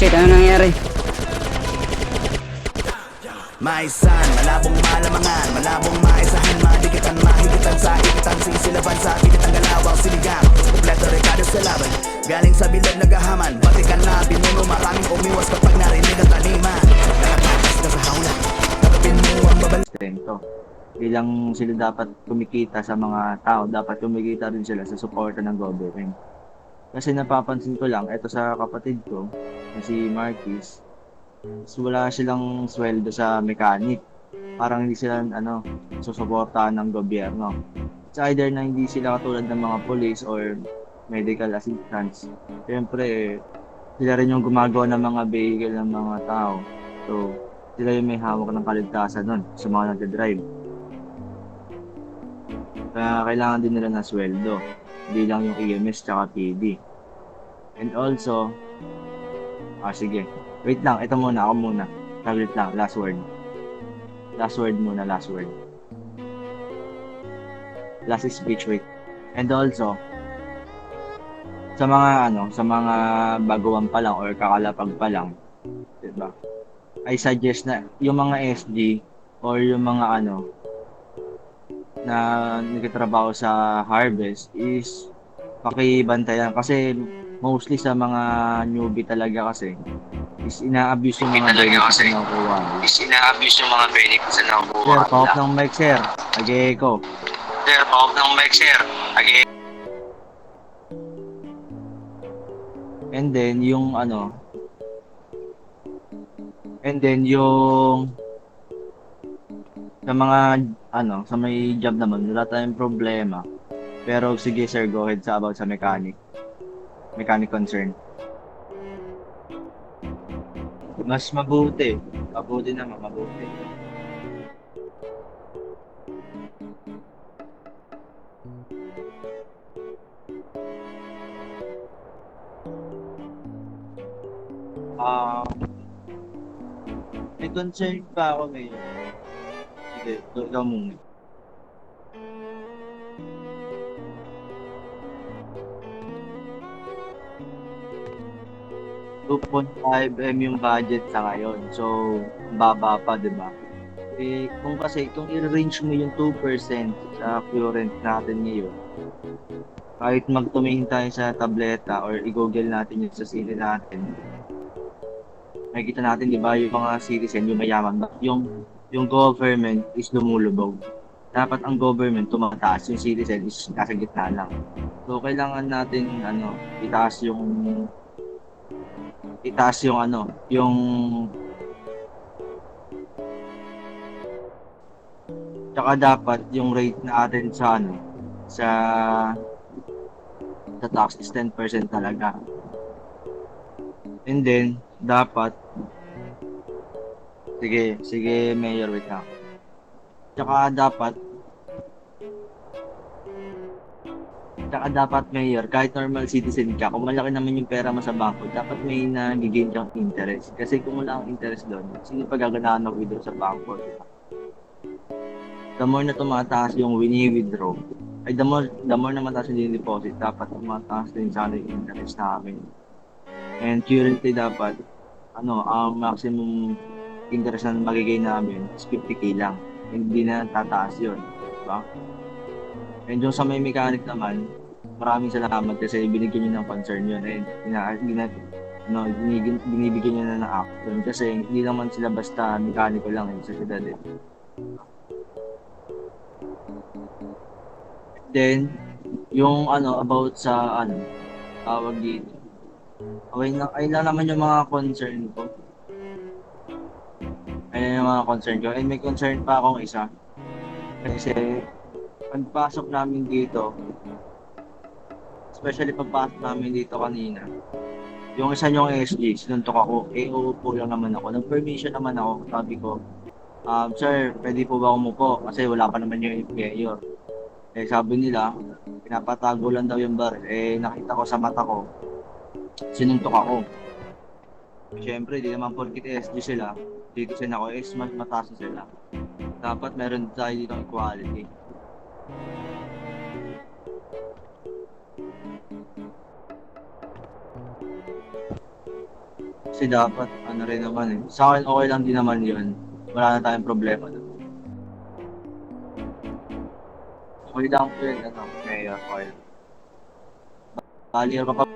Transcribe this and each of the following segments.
shit, ano nangyari? Maisan, malabong malamangan, malabong maisahan, madikitan, mahigitan sa ikitan, sisilaban sa pilit galawang sinigang, kompleto rekado sa laban, galing sa bilog naghahaman, batikan na pinuno, maraming umiwas kapag narinig ang taniman, nakatakas ka sa hawla, nakapin mo ang babal. Bilang sila dapat kumikita sa mga tao, dapat kumikita rin sila sa suporta ng government. Kasi napapansin ko lang, eto sa kapatid ko, na si Marquis, wala silang sweldo sa mechanic. Parang hindi sila susuportahan ng gobyerno. It's either na hindi sila katulad ng mga police or medical assistants. Siyempre, sila rin yung gumagawa ng mga vehicle ng mga tao. So, sila yung may hawak ng kaligtasan nun sa mga nagdadrive. Kaya kailangan din nila ng sweldo. Hindi lang yung EMS tsaka PD. And also, sige. Wait lang, ito muna, ako muna. Saglit lang, last word. Last word muna, last word. Last speech, wait. And also, sa mga baguhan pa lang or kakalapag pa lang, diba? I suggest na yung mga SG or yung mga na nagtatrabaho sa harvest is pakibantayan kasi mostly sa mga newbie talaga kasi is ina-abuse yung mga benefits na nakukuha. Sir, Sir, ng mic, sir. Age-echo. Sir, pahop ng mic, sir. And then yung sa mga sa may job naman wala tayong problema. Pero sige sir, go ahead about sa mechanic concern. Mas mabuti naman. May concern pa ako ngayon. Sige, ikaw muna. 2.5M yung budget sa ngayon. So, baba pa, di ba? Kung i-range mo yung 2% sa current natin ngayon, kahit magtumingin tayo sa tableta or i-google natin yung sa city natin, makikita natin, di ba, yung mga citizen, yung mayaman, yung government is lumulubog. Dapat ang government tumataas, yung citizen is nasa gitna lang. So, kailangan natin, itaas yung tsaka dapat yung rate natin sa tax is 10% talaga. And then, dapat sige, Mayor, wait lang. Tsaka dapat, Mayor, kahit normal citizen ka, kung malaki naman yung pera mo sa bangko, dapat may nagiging kang interest. Kasi kung wala kang interest doon, sino pagaganahan mag-withdraw sa bangko? Diba? The more na tumataas yung wini-withdraw, ay the more na mataas yung deposit, dapat tumataas din sana yung interest namin. And currently dapat, ang maximum interest na magiging namin is 50k lang. Hindi na tataas yun. Diba? And yung sa may mechanic naman, maraming salamat kasi binigyan nyo ng concern yun. And binibigyan nyo na ng action. Kasi hindi naman sila basta mekaniko lang sa siyudad eh. Then, yung about sa tawag dito. Ayun lang naman yung mga concern ko. And may concern pa akong isa. Kasi, pagpasok namin dito, especially pagpasok namin dito kanina, yung isa nyong SG, sinuntok ako, uupo lang naman ako. Nag-permission naman ako, sabi ko, sir, pwede po ba umupo? Kasi wala pa naman yung mayor. Sabi nila, pinapatago lang daw yung baril. Nakita ko sa mata ko, sinuntok ako. Siyempre, di naman porkit SG sila, dito sila ako, mas mataas sila. Dapat meron tayo dito equality. Kasi dapat, ano rin naman eh. Sa akin, okay lang din naman yun. Wala na tayong problema doon. Okay lang po yun, ano, Mayor, okay lang. Bali, kapag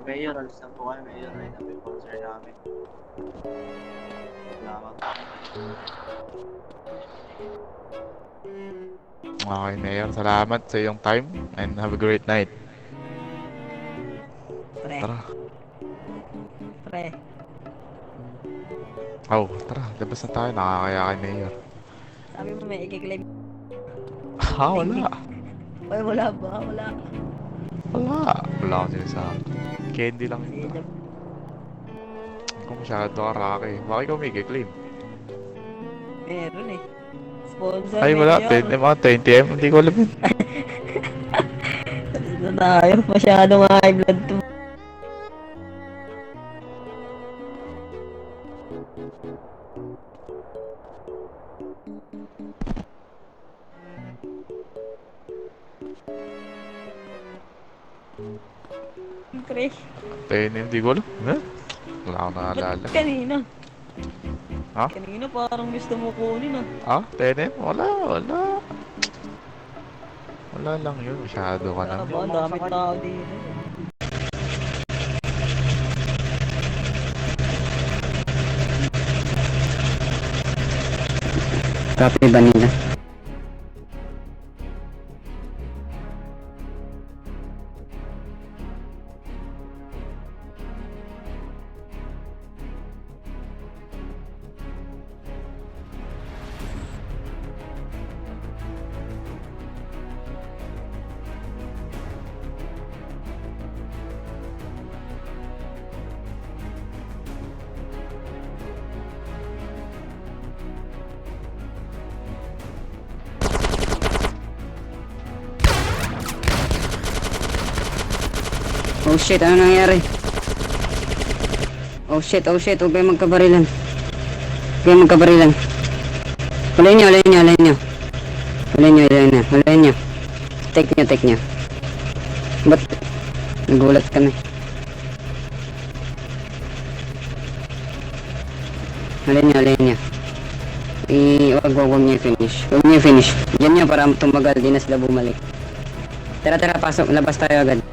Mayor, alis na po kayo, Mayor. Ay na po yung concern namin. Salamat. Okay, Mayor. Salamat sa iyong time and have a great night. Pre, Tara. pre. Tara. Labas na tayo. Nakakaya kay Mayor. Sabi mo may i-claim. Wala. Ay, wala ba? Wala. Wala akong sinasabi. Candy lang yun. Sige, Kung masyado karake. Bakit ikaw may claim? meron eh. Sponsor. Ay, wala. Mayor. 20M. Hindi ko alam yun. Alis na tayo. Masyadong high blood to. Pre, 10M. Hindi ko alam. Wala akong naalala. ba't kanina? Ha? Kanina parang gusto mo kunin ah. 10M? Wala. Wala lang yun. Masyado ka Ano na. ba? Ang daming tao dito. Copy ba nila? Oh shit, ano nangyari? Oh shit, huwag kayo magkabarilan. Huwag kayo magkabarilan. Hulayin nyo. Take nyo. Ba't? Nagulat kami. Hulayin nyo. Huwag nyo i-finish. Diyan nyo para tumagal, di na sila bumalik. Tara, pasok. Labas tayo agad.